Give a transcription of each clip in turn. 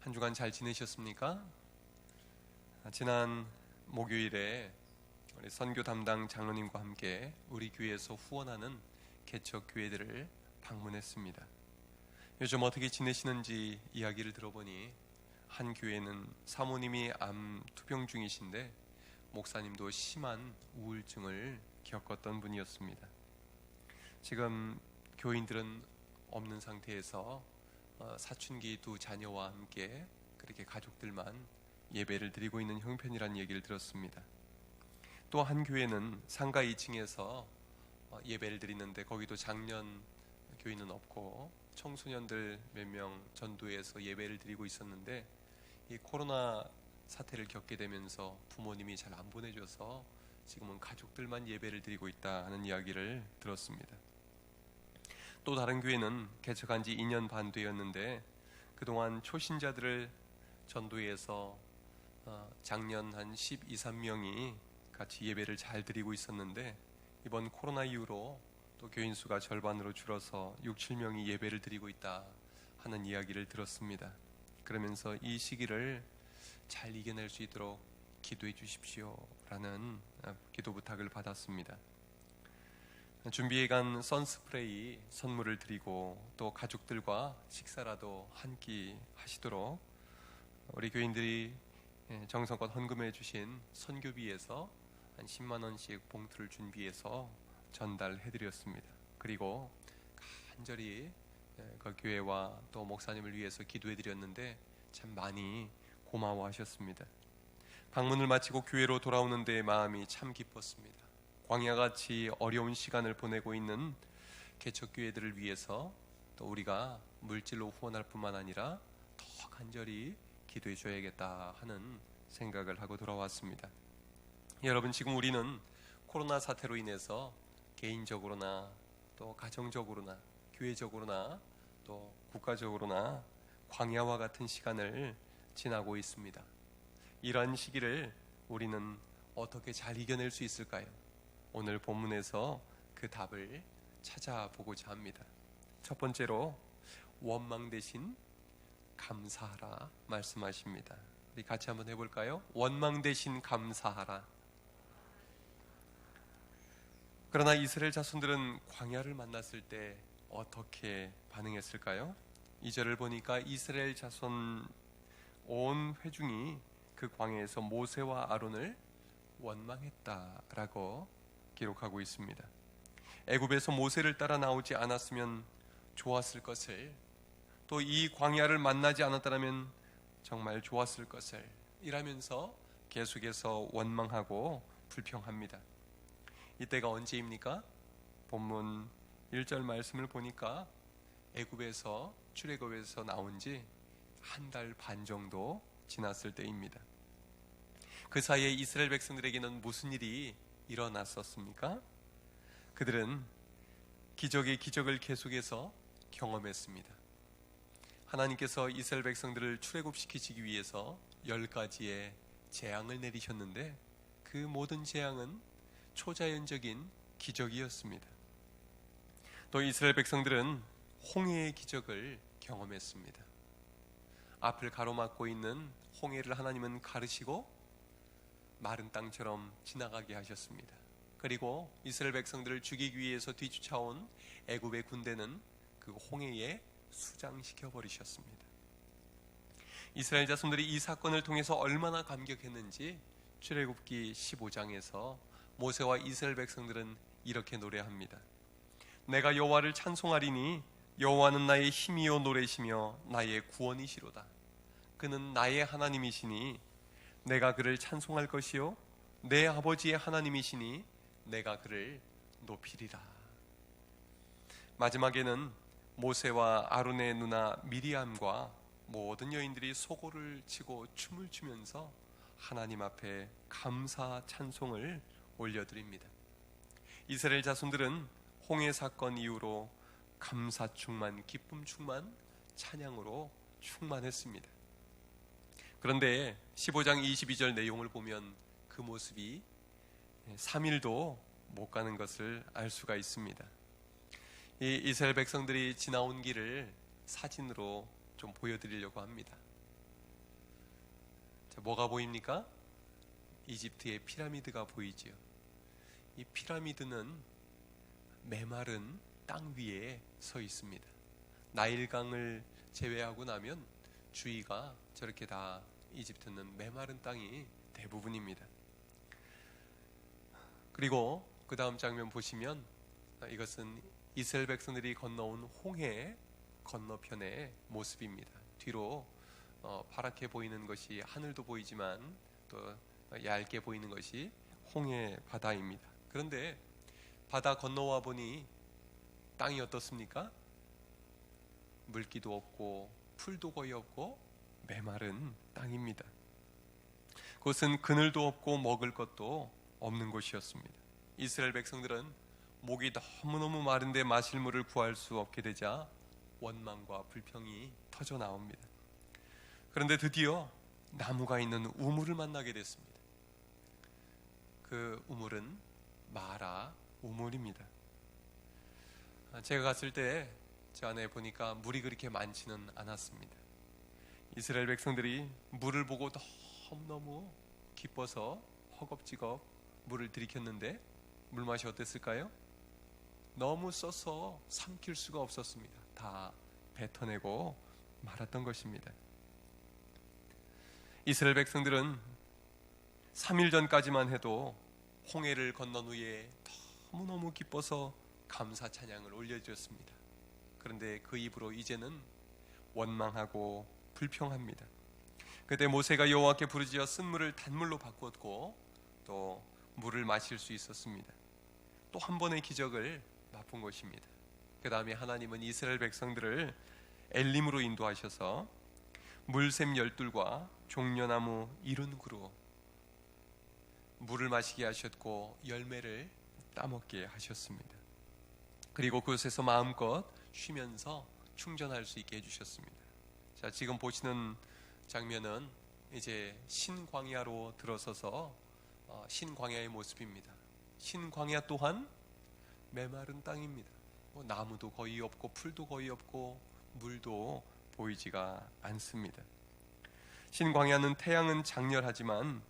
한 주간 잘 지내셨습니까? 지난 목요일에 우리 선교 담당 장로님과 함께 우리 교회에서 후원하는 개척 교회들을 방문했습니다. 요즘 어떻게 지내시는지 이야기를 들어보니 한 교회는 사모님이 암 투병 중이신데 목사님도 심한 우울증을 겪었던 분이었습니다. 지금 교인들은 없는 상태에서 사춘기 두 자녀와 함께 그렇게 가족들만 예배를 드리고 있는 형편이라는 얘기를 들었습니다. 또 한 교회는 상가 2층에서 예배를 드리는데 거기도 작년 교인은 없고 청소년들 몇 명 전도해서 예배를 드리고 있었는데 이 코로나 사태를 겪게 되면서 부모님이 잘 안 보내줘서 지금은 가족들만 예배를 드리고 있다 하는 이야기를 들었습니다. 또 다른 교회는 개척한 지 2년 반 되었는데 그동안 초신자들을 전도해서 작년 한 12, 13명이 같이 예배를 잘 드리고 있었는데 이번 코로나 이후로 또 교인 수가 절반으로 줄어서 6, 7명이 예배를 드리고 있다 하는 이야기를 들었습니다. 그러면서 이 시기를 잘 이겨낼 수 있도록 기도해 주십시오 라는 기도 부탁을 받았습니다. 준비해간 선스프레이 선물을 드리고 또 가족들과 식사라도 한 끼 하시도록 우리 교인들이 정성껏 헌금해 주신 선교비에서 한 10만 원씩 봉투를 준비해서 전달해 드렸습니다. 그리고 간절히 그 교회와 또 목사님을 위해서 기도해 드렸는데 참 많이 고마워하셨습니다. 방문을 마치고 교회로 돌아오는 데 마음이 참 기뻤습니다. 광야같이 어려운 시간을 보내고 있는 개척교회들을 위해서 또 우리가 물질로 후원할 뿐만 아니라 더 간절히 기도해 줘야겠다 하는 생각을 하고 돌아왔습니다. 여러분, 지금 우리는 코로나 사태로 인해서 개인적으로나 또 가정적으로나 교회적으로나 또 국가적으로나 광야와 같은 시간을 지나고 있습니다. 이러한 시기를 우리는 어떻게 잘 이겨낼 수 있을까요? 오늘 본문에서 그 답을 찾아보고자 합니다. 첫 번째로 원망 대신 감사하라 말씀하십니다. 우리 같이 한번 해볼까요? 원망 대신 감사하라. 그러나 이스라엘 자손들은 광야를 만났을 때 어떻게 반응했을까요? 2절을 보니까 이스라엘 자손 온 회중이 그 광야에서 모세와 아론을 원망했다라고 기록하고 있습니다. 애굽에서 모세를 따라 나오지 않았으면 좋았을 것을, 또 이 광야를 만나지 않았다면 정말 좋았을 것을 이라면서 계속해서 원망하고 불평합니다. 이때가 언제입니까? 본문 1절 말씀을 보니까 애굽에서 출애굽에서 나온 지 한 달 반 정도 지났을 때입니다. 그 사이에 이스라엘 백성들에게는 무슨 일이 일어났었습니까? 그들은 기적의 기적을 계속해서 경험했습니다. 하나님께서 이스라엘 백성들을 출애굽시키시기 위해서 10가지의 재앙을 내리셨는데 그 모든 재앙은 초자연적인 기적이었습니다. 또 이스라엘 백성들은 홍해의 기적을 경험했습니다. 앞을 가로막고 있는 홍해를 하나님은 가르시고 마른 땅처럼 지나가게 하셨습니다. 그리고 이스라엘 백성들을 죽이기 위해서 뒤쫓아온 애굽의 군대는 그 홍해에 수장시켜 버리셨습니다. 이스라엘 자손들이 이 사건을 통해서 얼마나 감격했는지 출애굽기 15장에서 모세와 이스라엘 백성들은 이렇게 노래합니다. 내가 여호와를 찬송하리니 여호와는 나의 힘이요 노래시며 나의 구원이시로다. 그는 나의 하나님이시니 내가 그를 찬송할 것이요 내 아버지의 하나님이시니 내가 그를 높이리라. 마지막에는 모세와 아론의 누나 미리암과 모든 여인들이 소고를 치고 춤을 추면서 하나님 앞에 감사 찬송을 올려드립니다. 이스라엘 자손들은 홍해 사건 이후로 감사 충만, 기쁨 충만, 찬양으로 충만했습니다. 그런데 15장 22절 내용을 보면 그 모습이 3일도 못 가는 것을 알 수가 있습니다. 이 이스라엘 백성들이 지나온 길을 사진으로 좀 보여드리려고 합니다. 뭐가 보입니까? 이집트의 피라미드가 보이지요. 이 피라미드는 메마른 땅 위에 서 있습니다. 나일강을 제외하고 나면 주위가 저렇게 다 이집트는 메마른 땅이 대부분입니다. 그리고 그 다음 장면 보시면 이것은 이스라엘 백성들이 건너온 홍해 건너편의 모습입니다. 뒤로 파랗게 보이는 것이 하늘도 보이지만 또 얇게 보이는 것이 홍해 바다입니다. 그런데 바다 건너와 보니 땅이 어떻습니까? 물기도 없고 풀도 거의 없고 메마른 땅입니다. 그것은 그늘도 없고 먹을 것도 없는 곳이었습니다. 이스라엘 백성들은 목이 너무너무 마른데 마실 물을 구할 수 없게 되자 원망과 불평이 터져 나옵니다. 그런데 드디어 나무가 있는 우물을 만나게 됐습니다. 그 우물은 마라 우물입니다. 제가 갔을 때 저 안에 보니까 물이 그렇게 많지는 않았습니다. 이스라엘 백성들이 물을 보고 너무너무 기뻐서 허겁지겁 물을 들이켰는데 물맛이 어땠을까요? 너무 써서 삼킬 수가 없었습니다. 다 뱉어내고 말았던 것입니다. 이스라엘 백성들은 3일 전까지만 해도 홍해를 건넌 후에 너무너무 기뻐서 감사 찬양을 올려주었습니다. 그런데 그 입으로 이제는 원망하고 불평합니다. 그때 모세가 여호와께 부르짖어 쓴 물을 단물로 바꾸었고 또 물을 마실 수 있었습니다. 또 한 번의 기적을 맛본 것입니다. 그 다음에 하나님은 이스라엘 백성들을 엘림으로 인도하셔서 물샘 열둘과 종려나무 이른구로 물을 마시게 하셨고 열매를 따먹게 하셨습니다. 그리고 그곳에서 마음껏 쉬면서 충전할 수 있게 해주셨습니다. 자, 지금 보시는 장면은 이제 신광야로 들어서서 신광야의 모습입니다. 신광야 또한 메마른 땅입니다. 나무도 거의 없고 풀도 거의 없고 물도 보이지가 않습니다. 신광야는 태양은 장렬하지만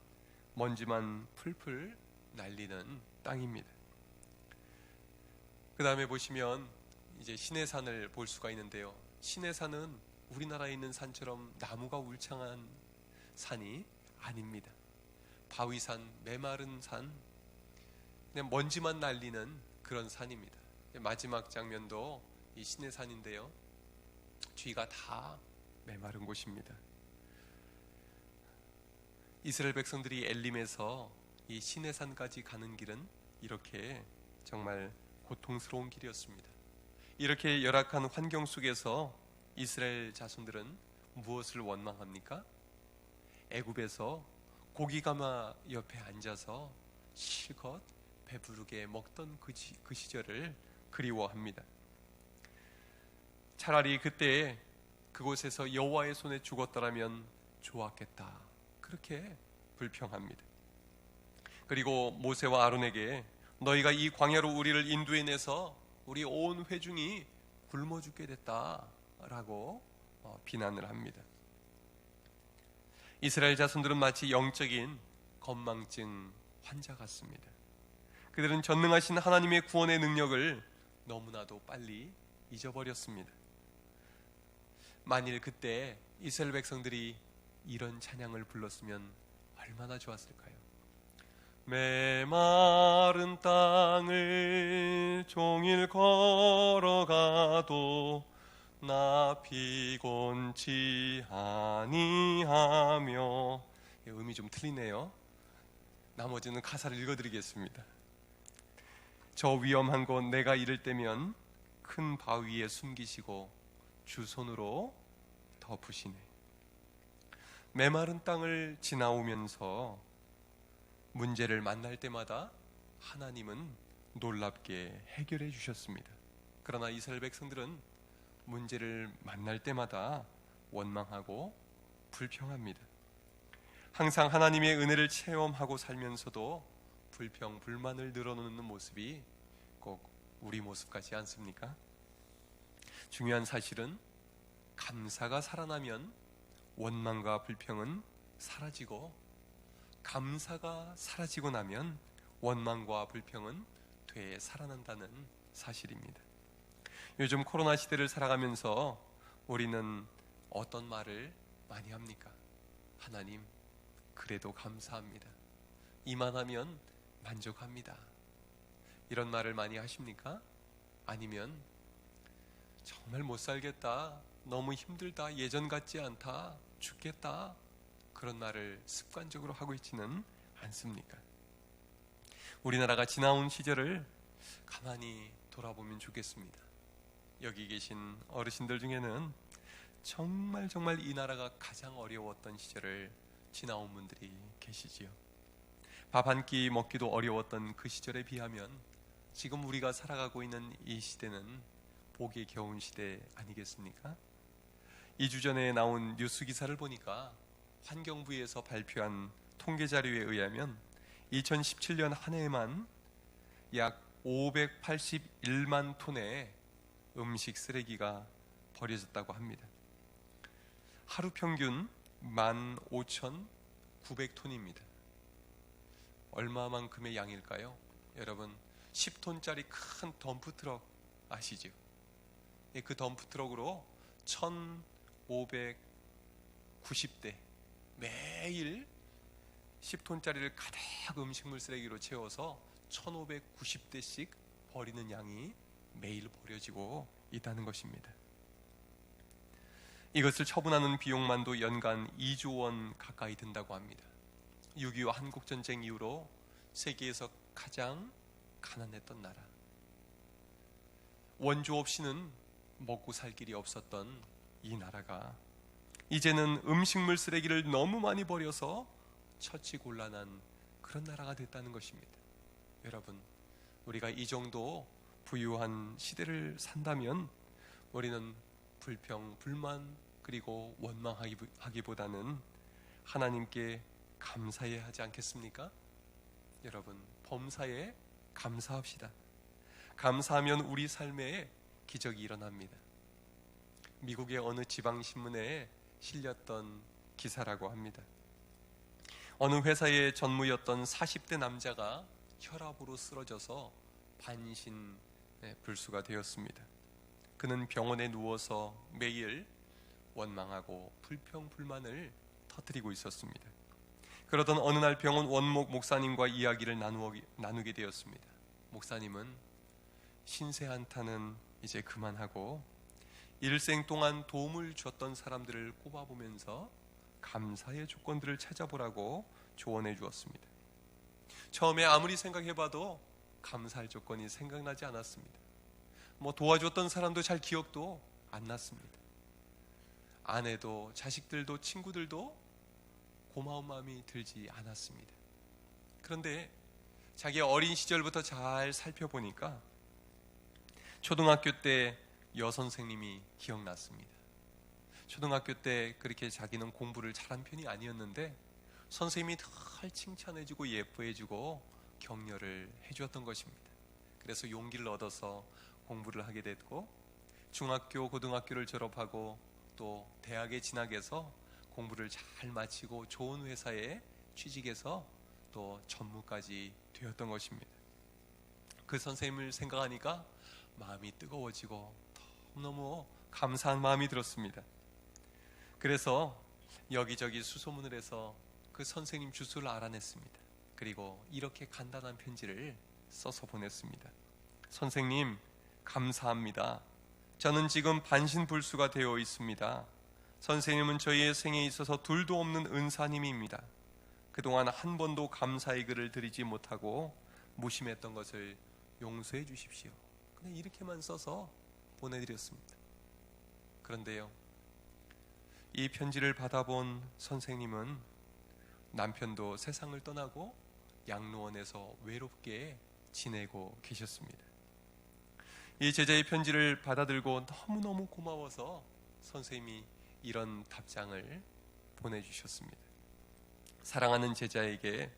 먼지만 풀풀 날리는 땅입니다. 그 다음에 보시면 이제 시내산을 볼 수가 있는데요. 시내산은 우리나라에 있는 산처럼 나무가 울창한 산이 아닙니다. 바위산, 메마른 산, 그냥 먼지만 날리는 그런 산입니다. 마지막 장면도 이 시내산인데요. 주위가 다 메마른 곳입니다. 이스라엘 백성들이 엘림에서 이 시내산까지 가는 길은 이렇게 정말 고통스러운 길이었습니다. 이렇게 열악한 환경 속에서 이스라엘 자손들은 무엇을 원망합니까? 애굽에서 고기가마 옆에 앉아서 실컷 배부르게 먹던 그 시절을 그리워합니다. 차라리 그때 그곳에서 여호와의 손에 죽었더라면 좋았겠다, 그렇게 불평합니다. 그리고 모세와 아론에게 너희가 이 광야로 우리를 인도해내서 우리 온 회중이 굶어 죽게 됐다라고 비난을 합니다. 이스라엘 자손들은 마치 영적인 건망증 환자 같습니다. 그들은 전능하신 하나님의 구원의 능력을 너무나도 빨리 잊어버렸습니다. 만일 그때 이스라엘 백성들이 이런 찬양을 불렀으면 얼마나 좋았을까요? 메마른 땅을 종일 걸어가도 나 피곤치 아니하며, 음이 좀 틀리네요. 나머지는 가사를 읽어드리겠습니다. 저 위험한 곳 내가 이를 때면 큰 바위에 숨기시고 주 손으로 덮으시네. 메마른 땅을 지나오면서 문제를 만날 때마다 하나님은 놀랍게 해결해 주셨습니다. 그러나 이스라엘 백성들은 문제를 만날 때마다 원망하고 불평합니다. 항상 하나님의 은혜를 체험하고 살면서도 불평, 불만을 늘어놓는 모습이 꼭 우리 모습 같지 않습니까? 중요한 사실은 감사가 살아나면 원망과 불평은 사라지고 감사가 사라지고 나면 원망과 불평은 되살아난다는 사실입니다. 요즘 코로나 시대를 살아가면서 우리는 어떤 말을 많이 합니까? 하나님, 그래도 감사합니다. 이만하면 만족합니다. 이런 말을 많이 하십니까? 아니면 정말 못 살겠다, 너무 힘들다, 예전 같지 않다, 죽겠다, 그런 말을 습관적으로 하고 있지는 않습니까? 우리나라가 지나온 시절을 가만히 돌아보면 좋겠습니다. 여기 계신 어르신들 중에는 정말 이 나라가 가장 어려웠던 시절을 지나온 분들이 계시지요. 밥 한 끼 먹기도 어려웠던 그 시절에 비하면 지금 우리가 살아가고 있는 이 시대는 복이 겨운 시대 아니겠습니까? 2주 전에 나온 뉴스 기사를 보니까 환경부에서 발표한 통계 자료에 의하면 2017년 한 해에만 약 581만 톤의 음식 쓰레기가 버려졌다고 합니다. 하루 평균 15,900톤입니다. 얼마만큼의 양일까요? 여러분, 10톤짜리 큰 덤프트럭 아시죠? 그 덤프트럭으로 1,590대 매일 10톤짜리를 가득 음식물 쓰레기로 채워서 1,590대씩 버리는 양이 매일 버려지고 있다는 것입니다. 이것을 처분하는 비용만도 연간 2조 원 가까이 든다고 합니다. 6.25 한국전쟁 이후로 세계에서 가장 가난했던 나라, 원조 없이는 먹고 살 길이 없었던 이 나라가 이제는 음식물 쓰레기를 너무 많이 버려서 처치곤란한 그런 나라가 됐다는 것입니다. 여러분, 우리가 이 정도 부유한 시대를 산다면 우리는 불평, 불만 그리고 원망하기보다는 하나님께 감사해야 하지 않겠습니까? 여러분, 범사에 감사합시다. 감사하면 우리 삶에 기적이 일어납니다. 미국의 어느 지방신문에 실렸던 기사라고 합니다. 어느 회사의 전무였던 40대 남자가 혈압으로 쓰러져서 반신불수가 되었습니다. 그는 병원에 누워서 매일 원망하고 불평, 불만을 터뜨리고 있었습니다. 그러던 어느 날 병원 원목 목사님과 이야기를 나누게 되었습니다. 목사님은 신세 한탄은 이제 그만하고 일생 동안 도움을 줬던 사람들을 꼽아보면서 감사의 조건들을 찾아보라고 조언해 주었습니다. 처음에 아무리 생각해봐도 감사할 조건이 생각나지 않았습니다. 도와줬던 사람도 잘 기억도 안 났습니다. 아내도 자식들도 친구들도 고마운 마음이 들지 않았습니다. 그런데 자기 어린 시절부터 잘 살펴보니까 초등학교 때 여선생님이 기억났습니다. 초등학교 때 그렇게 자기는 공부를 잘한 편이 아니었는데 선생님이 늘 칭찬해주고 예뻐해주고 격려를 해주었던 것입니다. 그래서 용기를 얻어서 공부를 하게 됐고 중학교, 고등학교를 졸업하고 또 대학에 진학해서 공부를 잘 마치고 좋은 회사에 취직해서 또 전무까지 되었던 것입니다. 그 선생님을 생각하니까 마음이 뜨거워지고 너무 감사한 마음이 들었습니다. 그래서 여기저기 수소문을 해서 그 선생님 주소를 알아냈습니다. 그리고 이렇게 간단한 편지를 써서 보냈습니다. 선생님, 감사합니다. 저는 지금 반신불수가 되어 있습니다. 선생님은 저희의 생에 있어서 둘도 없는 은사님입니다. 그동안 한 번도 감사의 글을 드리지 못하고 무심했던 것을 용서해 주십시오. 그냥 이렇게만 써서 보내드렸습니다. 그런데요, 이 편지를 받아본 선생님은 남편도 세상을 떠나고 양로원에서 외롭게 지내고 계셨습니다. 이 제자의 편지를 받아들고 너무너무 고마워서 선생님이 이런 답장을 보내주셨습니다. 사랑하는 제자에게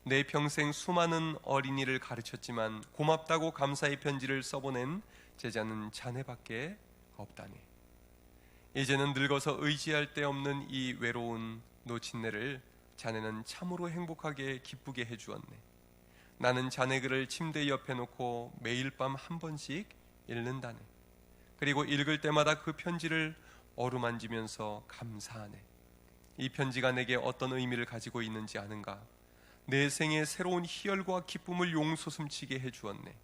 내 평생 수많은 어린이를 가르쳤지만 고맙다고 감사의 편지를 써보낸 제자는 자네밖에 없다니. 이제는 늙어서 의지할 데 없는 이 외로운 놓친 내를 자네는 참으로 행복하게 기쁘게 해주었네. 나는 자네 글을 침대 옆에 놓고 매일 밤 한 번씩 읽는다네. 그리고 읽을 때마다 그 편지를 어루만지면서 감사하네. 이 편지가 내게 어떤 의미를 가지고 있는지 아는가? 내 생에 새로운 희열과 기쁨을 용솟음치게 해주었네.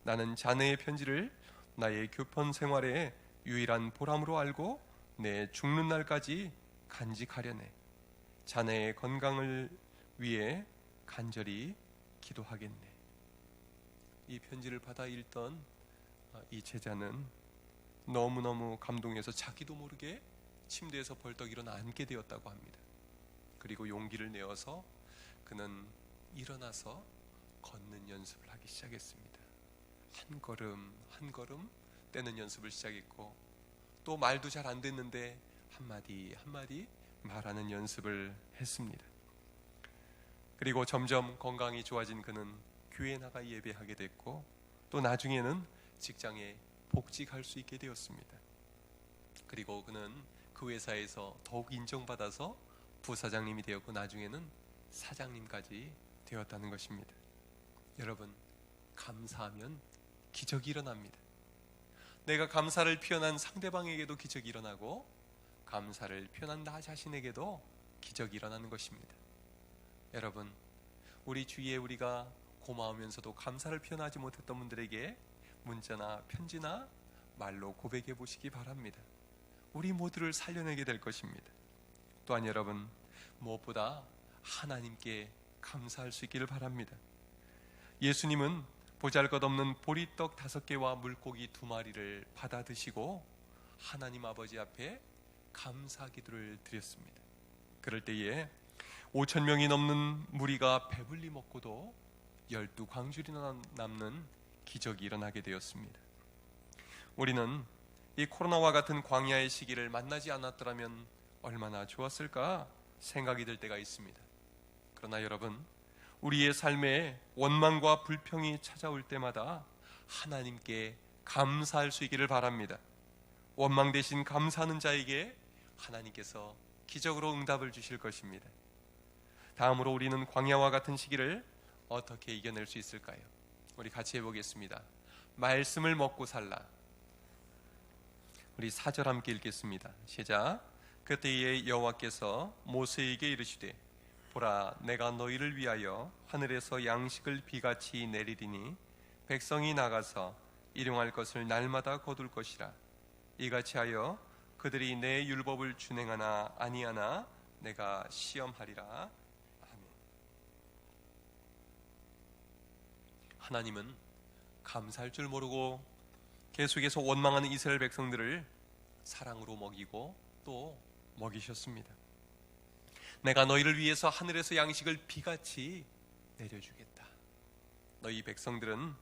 나는 자네의 편지를 나의 교편 생활의 유일한 보람으로 알고 내 죽는 날까지 간직하려네. 자네의 건강을 위해 간절히 기도하겠네. 이 편지를 받아 읽던 이 제자는 너무너무 감동해서 자기도 모르게 침대에서 벌떡 일어나 앉게 되었다고 합니다. 그리고 용기를 내어서 그는 일어나서 걷는 연습을 하기 시작했습니다. 한 걸음 한 걸음 떼는 연습을 시작했고, 또 말도 잘 안 됐는데 한마디 한마디 말하는 연습을 했습니다. 그리고 점점 건강이 좋아진 그는 교회에 나가 예배하게 됐고, 또 나중에는 직장에 복직할 수 있게 되었습니다. 그리고 그는 그 회사에서 더욱 인정받아서 부사장님이 되었고, 나중에는 사장님까지 되었다는 것입니다. 여러분, 감사하면 기적이 일어납니다. 내가 감사를 표현한 상대방에게도 기적이 일어나고, 감사를 표현한 나 자신에게도 기적이 일어나는 것입니다. 여러분, 우리 주위에 우리가 고마우면서도 감사를 표현하지 못했던 분들에게 문자나 편지나 말로 고백해 보시기 바랍니다. 우리 모두를 살려내게 될 것입니다. 또한 여러분, 무엇보다 하나님께 감사할 수 있기를 바랍니다. 예수님은 보잘것없는 보리떡 5개와 물고기 2마리를 받아 드시고 하나님 아버지 앞에 감사 기도를 드렸습니다. 그럴 때에 5,000명이 넘는 무리가 배불리 먹고도 12광줄이나 남는 기적이 일어나게 되었습니다. 우리는 이 코로나와 같은 광야의 시기를 만나지 않았더라면 얼마나 좋았을까 생각이 들 때가 있습니다. 그러나 여러분, 우리의 삶에 원망과 불평이 찾아올 때마다 하나님께 감사할 수 있기를 바랍니다. 원망 대신 감사하는 자에게 하나님께서 기적으로 응답을 주실 것입니다. 다음으로 우리는 광야와 같은 시기를 어떻게 이겨낼 수 있을까요? 우리 같이 해보겠습니다. 말씀을 먹고 살라. 우리 4절 함께 읽겠습니다. 시작. 그때에 여호와께서 모세에게 이르시되, 보라, 내가 너희를 위하여 하늘에서 양식을 비같이 내리리니 백성이 나가서 일용할 것을 날마다 거둘 것이라. 이같이 하여 그들이 내 율법을 준행하나 아니하나 내가 시험하리라. 아멘. 하나님은 감사할 줄 모르고 계속해서 원망하는 이스라엘 백성들을 사랑으로 먹이고 또 먹이셨습니다. 내가 너희를 위해서 하늘에서 양식을 비같이 내려주겠다. 너희 백성들은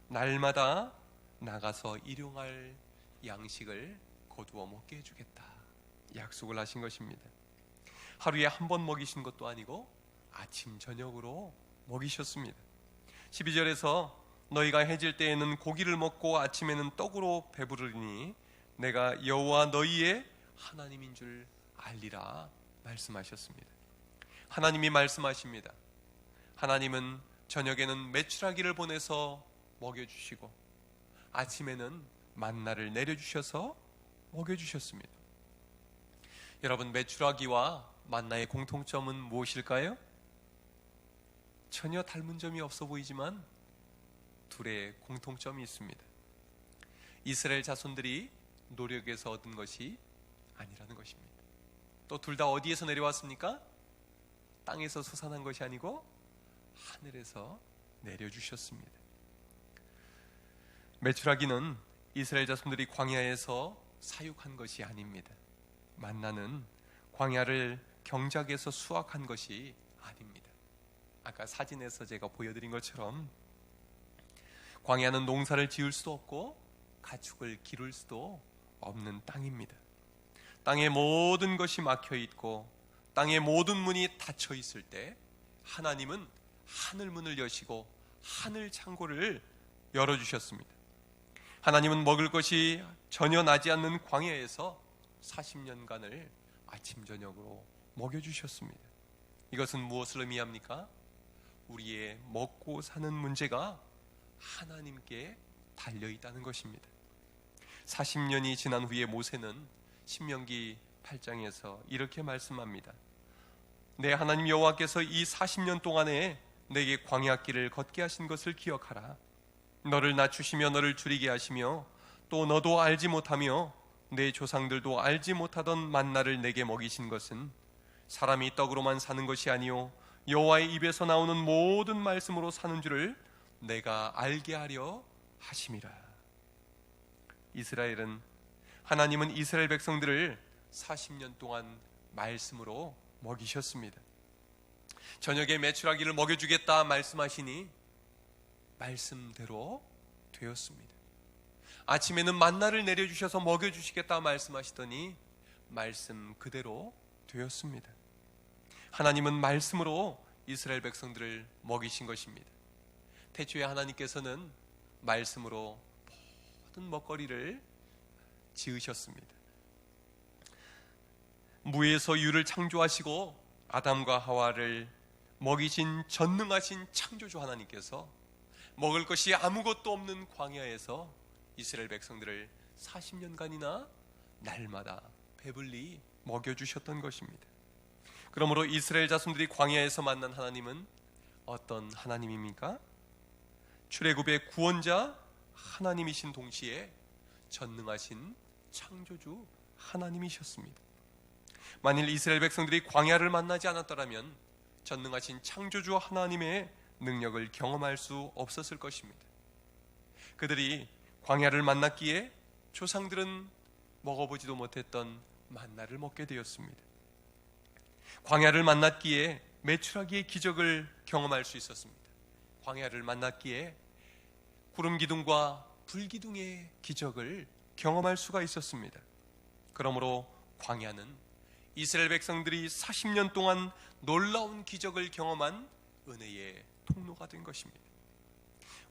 날마다 나가서 일용할 양식을 거두어 먹게 해주겠다. 약속을 하신 것입니다. 하루에 한 번 먹이신 것도 아니고 아침 저녁으로 먹이셨습니다. 12절에서 너희가 해질 때에는 고기를 먹고 아침에는 떡으로 배부르리니 내가 여호와 너희의 하나님인 줄 알리라 말씀하셨습니다. 하나님이 말씀하십니다. 하나님은 저녁에는 메추라기를 보내서 먹여주시고 아침에는 만나를 내려주셔서 먹여주셨습니다. 여러분, 메추라기와 만나의 공통점은 무엇일까요? 전혀 닮은 점이 없어 보이지만 둘의 공통점이 있습니다. 이스라엘 자손들이 노력해서 얻은 것이 아니라는 것입니다. 또 둘 다 어디에서 내려왔습니까? 땅에서 솟아난 것이 아니고 하늘에서 내려주셨습니다. 메추라기는 이스라엘 자손들이 광야에서 사육한 것이 아닙니다. 만나는 광야를 경작에서 수확한 것이 아닙니다. 아까 사진에서 제가 보여드린 것처럼 광야는 농사를 지을 수도 없고 가축을 기를 수도 없는 땅입니다. 땅의 모든 것이 막혀 있고 땅의 모든 문이 닫혀 있을 때 하나님은 하늘 문을 여시고 하늘 창고를 열어주셨습니다. 하나님은 먹을 것이 전혀 나지 않는 광야에서 40년간을 아침 저녁으로 먹여주셨습니다. 이것은 무엇을 의미합니까? 우리의 먹고 사는 문제가 하나님께 달려있다는 것입니다. 40년이 지난 후에 모세는 신명기 8장에서 이렇게 말씀합니다. 내 하나님 여호와께서 이 40년 동안에 내게 광야길을 걷게 하신 것을 기억하라. 너를 낮추시며 너를 줄이게 하시며 또 너도 알지 못하며 내 조상들도 알지 못하던 만나를 내게 먹이신 것은 사람이 떡으로만 사는 것이 아니요 여호와의 입에서 나오는 모든 말씀으로 사는 줄을 내가 알게 하려 하심이라. 하나님은 이스라엘 백성들을 40년 동안 말씀으로 먹이셨습니다. 저녁에 메추라기를 먹여주겠다 말씀하시니 말씀대로 되었습니다. 아침에는 만나를 내려주셔서 먹여주시겠다 말씀하시더니 말씀 그대로 되었습니다. 하나님은 말씀으로 이스라엘 백성들을 먹이신 것입니다. 태초에 하나님께서는 말씀으로 모든 먹거리를 지으셨습니다. 무에서 유를 창조하시고 아담과 하와를 먹이신 전능하신 창조주 하나님께서 먹을 것이 아무것도 없는 광야에서 이스라엘 백성들을 40년간이나 날마다 배불리 먹여주셨던 것입니다. 그러므로 이스라엘 자손들이 광야에서 만난 하나님은 어떤 하나님입니까? 출애굽의 구원자 하나님이신 동시에 전능하신 창조주 하나님이셨습니다. 만일 이스라엘 백성들이 광야를 만나지 않았더라면 전능하신 창조주 하나님의 능력을 경험할 수 없었을 것입니다. 그들이 광야를 만났기에 조상들은 먹어보지도 못했던 만나를 먹게 되었습니다. 광야를 만났기에 메추라기의 기적을 경험할 수 있었습니다. 광야를 만났기에 구름 기둥과 불 기둥의 기적을 경험할 수가 있었습니다. 그러므로 광야는 이스라엘 백성들이 40년 동안 놀라운 기적을 경험한 은혜의 통로가 된 것입니다.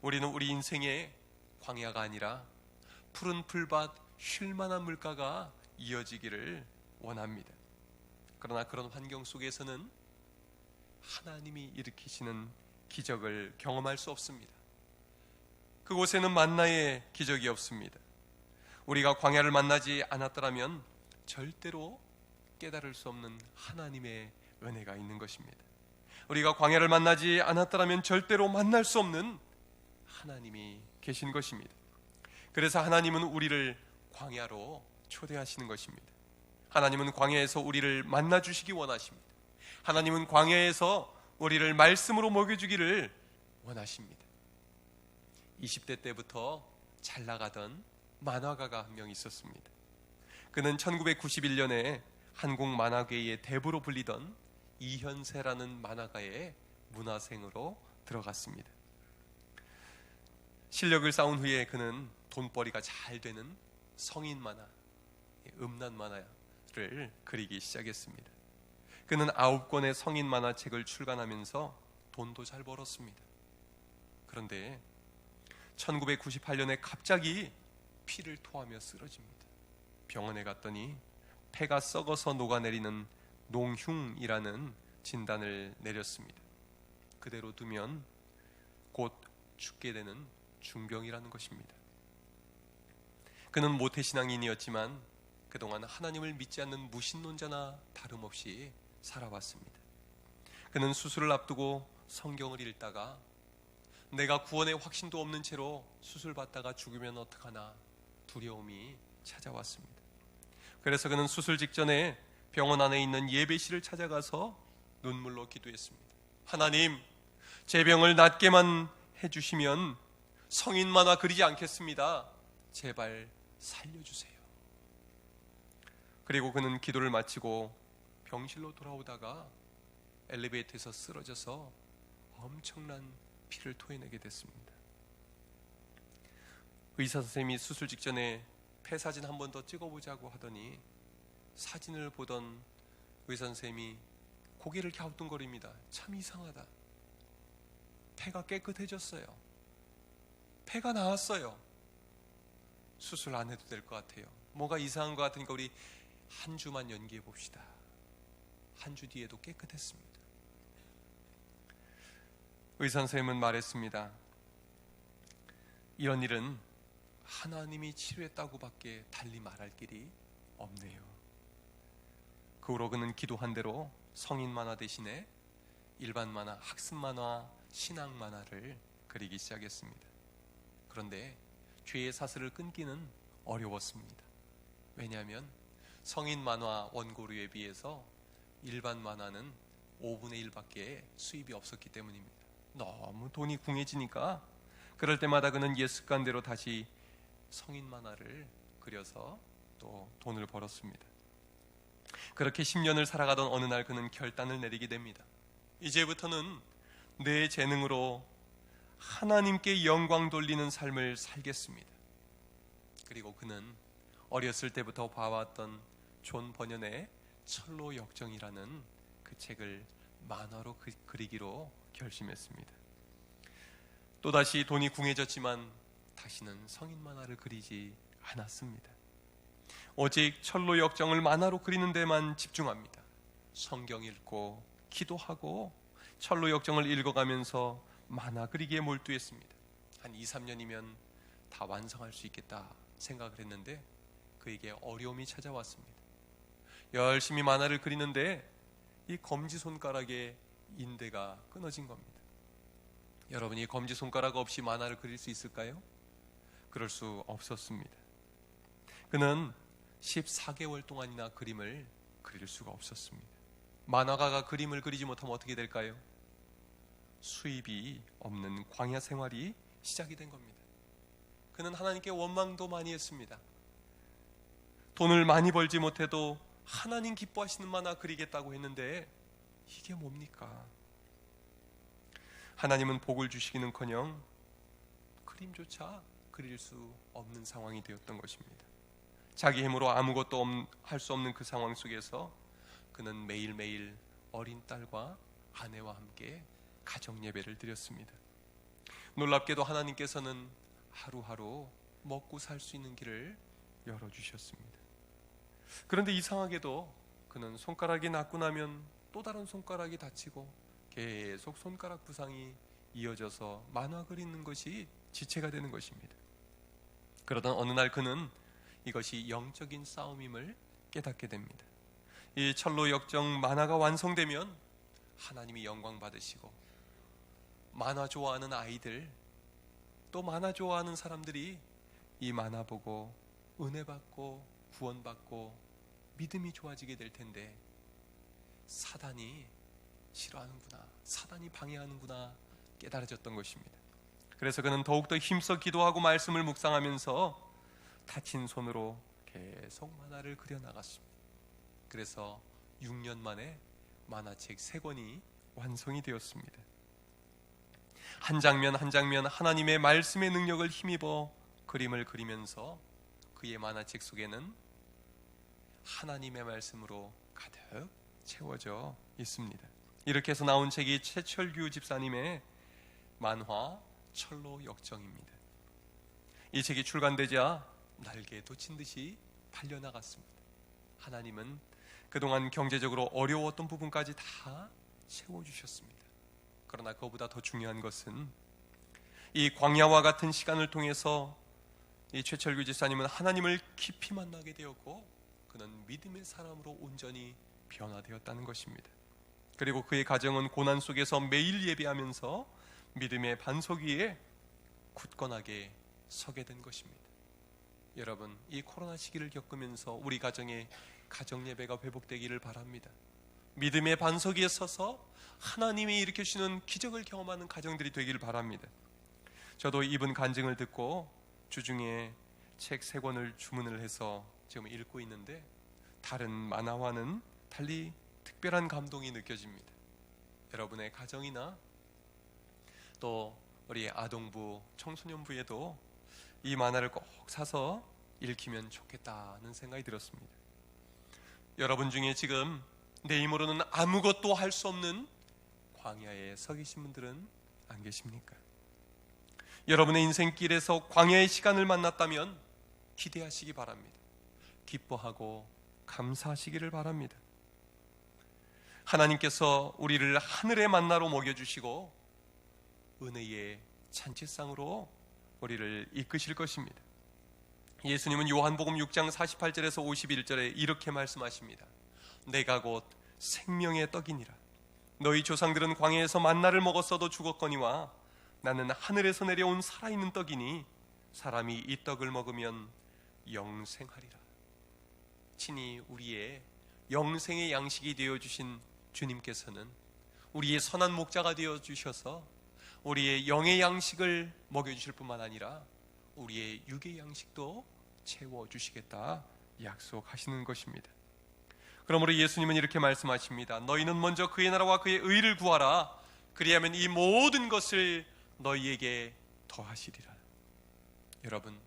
우리는 우리 인생에 광야가 아니라 푸른 풀밭 쉴만한 물가가 이어지기를 원합니다. 그러나 그런 환경 속에서는 하나님이 일으키시는 기적을 경험할 수 없습니다. 그곳에는 만나의 기적이 없습니다. 우리가 광야를 만나지 않았더라면 절대로 깨달을 수 없는 하나님의 은혜가 있는 것입니다. 우리가 광야를 만나지 않았더라면 절대로 만날 수 없는 하나님이 계신 것입니다. 그래서 하나님은 우리를 광야로 초대하시는 것입니다. 하나님은 광야에서 우리를 만나주시기 원하십니다. 하나님은 광야에서 우리를 말씀으로 먹여주기를 원하십니다. 20대 때부터 잘 나가던 만화가가 한 명 있었습니다. 그는 1991년에 한국 만화계의 대부로 불리던 이현세라는 만화가의 문화생으로 들어갔습니다. 실력을 쌓은 후에 그는 돈벌이가 잘 되는 성인 만화, 음란 만화를 그리기 시작했습니다. 그는 9권의 성인 만화책을 출간하면서 돈도 잘 벌었습니다. 그런데 1998년에 갑자기 피를 토하며 쓰러집니다. 병원에 갔더니 폐가 썩어서 녹아내리는 농흉이라는 진단을 내렸습니다. 그대로 두면 곧 죽게 되는 중병이라는 것입니다. 그는 모태신앙인이었지만 그동안 하나님을 믿지 않는 무신론자나 다름없이 살아왔습니다. 그는 수술을 앞두고 성경을 읽다가 내가 구원의 확신도 없는 채로 수술받다가 죽으면 어떡하나 두려움이 찾아왔습니다. 그래서 그는 수술 직전에 병원 안에 있는 예배실을 찾아가서 눈물로 기도했습니다. 하나님, 제 병을 낫게만 해주시면 성인 만화 그리지 않겠습니다. 제발 살려주세요. 그리고 그는 기도를 마치고 병실로 돌아오다가 엘리베이터에서 쓰러져서 엄청난 피를 토해내게 됐습니다. 의사 선생님이 수술 직전에 폐 사진 한 번 더 찍어보자고 하더니 사진을 보던 의사 선생님이 고개를 갸우뚱거립니다. 참 이상하다. 폐가 깨끗해졌어요. 폐가 나았어요. 수술 안 해도 될 것 같아요. 뭐가 이상한 것 같으니까 우리 한 주만 연기해 봅시다. 한 주 뒤에도 깨끗했습니다. 의사 선생님은 말했습니다. 이런 일은 하나님이 치료했다고밖에 달리 말할 길이 없네요. 그 후로 그는 기도한 대로 성인 만화 대신에 일반 만화, 학습 만화, 신앙 만화를 그리기 시작했습니다. 그런데 죄의 사슬을 끊기는 어려웠습니다. 왜냐하면 성인 만화 원고료에 비해서 일반 만화는 5분의 1밖에 수입이 없었기 때문입니다. 너무 돈이 궁해지니까 그럴 때마다 그는 옛 습관대로 다시 성인 만화를 그려서 또 돈을 벌었습니다. 그렇게 10년을 살아가던 어느 날 그는 결단을 내리게 됩니다. 이제부터는 내 재능으로 하나님께 영광 돌리는 삶을 살겠습니다. 그리고 그는 어렸을 때부터 봐왔던 존 버년의 철로 역정이라는 그 책을 만화로 그리기로 결심했습니다. 또다시 돈이 궁해졌지만 다시는 성인 만화를 그리지 않았습니다. 오직 철로 역정을 만화로 그리는 데만 집중합니다. 성경 읽고 기도하고 철로 역정을 읽어가면서 만화 그리기에 몰두했습니다. 한 2, 3년이면 다 완성할 수 있겠다 생각을 했는데 그에게 어려움이 찾아왔습니다. 열심히 만화를 그리는데 이 검지손가락의 인대가 끊어진 겁니다. 여러분이 검지손가락 없이 만화를 그릴 수 있을까요? 그럴 수 없었습니다. 그는 14개월 동안이나 그림을 그릴 수가 없었습니다. 만화가가 그림을 그리지 못하면 어떻게 될까요? 수입이 없는 광야 생활이 시작이 된 겁니다. 그는 하나님께 원망도 많이 했습니다. 돈을 많이 벌지 못해도 하나님 기뻐하시는 만화 그리겠다고 했는데 이게 뭡니까? 하나님은 복을 주시기는커녕 그림조차 그릴 수 없는 상황이 되었던 것입니다. 자기 힘으로 아무것도 할 수 없는 그 상황 속에서 그는 매일매일 어린 딸과 아내와 함께 가정 예배를 드렸습니다. 놀랍게도 하나님께서는 하루하루 먹고 살 수 있는 길을 열어주셨습니다. 그런데 이상하게도 그는 손가락이 낫고 나면 또 다른 손가락이 다치고 계속 손가락 부상이 이어져서 만화 그리는 것이 지체가 되는 것입니다. 그러던 어느 날 그는 이것이 영적인 싸움임을 깨닫게 됩니다. 이 철로 역정 만화가 완성되면 하나님이 영광 받으시고 만화 좋아하는 아이들 또 만화 좋아하는 사람들이 이 만화 보고 은혜 받고 구원받고 믿음이 좋아지게 될 텐데 사단이 싫어하는구나, 사단이 방해하는구나 깨달아졌던 것입니다. 그래서 그는 더욱더 힘써 기도하고 말씀을 묵상하면서 다친 손으로 계속 만화를 그려나갔습니다. 그래서 6년 만에 만화책 3권이 완성이 되었습니다. 한 장면 한 장면 하나님의 말씀의 능력을 힘입어 그림을 그리면서 그의 만화책 속에는 하나님의 말씀으로 가득 채워져 있습니다. 이렇게 해서 나온 책이 최철규 집사님의 만화 철로 역정입니다. 이 책이 출간되자 날개에 돋친 듯이 팔려나갔습니다. 하나님은 그동안 경제적으로 어려웠던 부분까지 다 채워주셨습니다. 그러나 그보다 더 중요한 것은 이 광야와 같은 시간을 통해서 이 최철규 집사님은 하나님을 깊이 만나게 되었고 그는 믿음의 사람으로 온전히 변화되었다는 것입니다. 그리고 그의 가정은 고난 속에서 매일 예배하면서 믿음의 반석 위에 굳건하게 서게 된 것입니다. 여러분, 이 코로나 시기를 겪으면서 우리 가정의 가정 예배가 회복되기를 바랍니다. 믿음의 반석 위에 서서 하나님이 일으켜주시는 기적을 경험하는 가정들이 되기를 바랍니다. 저도 이분 간증을 듣고 주중에 책 3권을 주문을 해서 지금 읽고 있는데 다른 만화와는 달리 특별한 감동이 느껴집니다. 여러분의 가정이나 또 우리 아동부, 청소년부에도 이 만화를 꼭 사서 읽히면 좋겠다는 생각이 들었습니다. 여러분 중에 지금 내 힘으로는 아무것도 할 수 없는 광야에 서 계신 분들은 안 계십니까? 여러분의 인생길에서 광야의 시간을 만났다면 기대하시기 바랍니다. 기뻐하고 감사하시기를 바랍니다. 하나님께서 우리를 하늘의 만나로 먹여주시고 은혜의 잔치상으로 우리를 이끄실 것입니다. 예수님은 요한복음 6장 48절에서 51절에 이렇게 말씀하십니다. 내가 곧 생명의 떡이니라. 너희 조상들은 광야에서 만나를 먹었어도 죽었거니와 나는 하늘에서 내려온 살아있는 떡이니 사람이 이 떡을 먹으면 영생하리라. 친히 우리의 영생의 양식이 되어주신 주님께서는 우리의 선한 목자가 되어주셔서 우리의 영의 양식을 먹여주실 뿐만 아니라 우리의 육의 양식도 채워주시겠다 약속하시는 것입니다. 그러므로 예수님은 이렇게 말씀하십니다. 너희는 먼저 그의 나라와 그의 의를 구하라. 그리하면 이 모든 것을 너희에게 더하시리라. 여러분,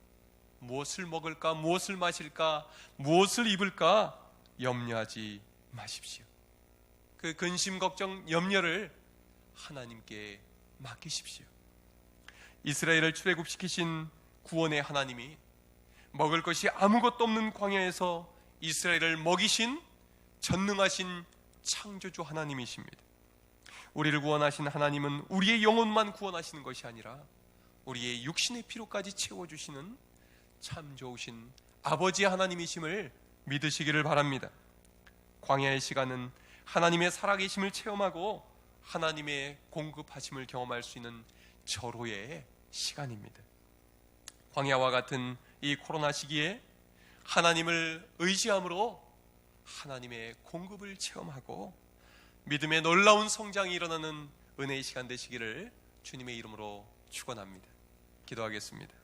무엇을 먹을까, 무엇을 마실까, 무엇을 입을까 염려하지 마십시오. 그 근심, 걱정, 염려를 하나님께 맡기십시오. 이스라엘을 출애굽시키신 구원의 하나님이 먹을 것이 아무것도 없는 광야에서 이스라엘을 먹이신 전능하신 창조주 하나님이십니다. 우리를 구원하신 하나님은 우리의 영혼만 구원하시는 것이 아니라 우리의 육신의 피로까지 채워주시는 참 좋으신 아버지 하나님이심을 믿으시기를 바랍니다. 광야의 시간은 하나님의 살아계심을 체험하고 하나님의 공급하심을 경험할 수 있는 절호의 시간입니다. 광야와 같은 이 코로나 시기에 하나님을 의지함으로 하나님의 공급을 체험하고 믿음의 놀라운 성장이 일어나는 은혜의 시간 되시기를 주님의 이름으로 축원합니다. 기도하겠습니다.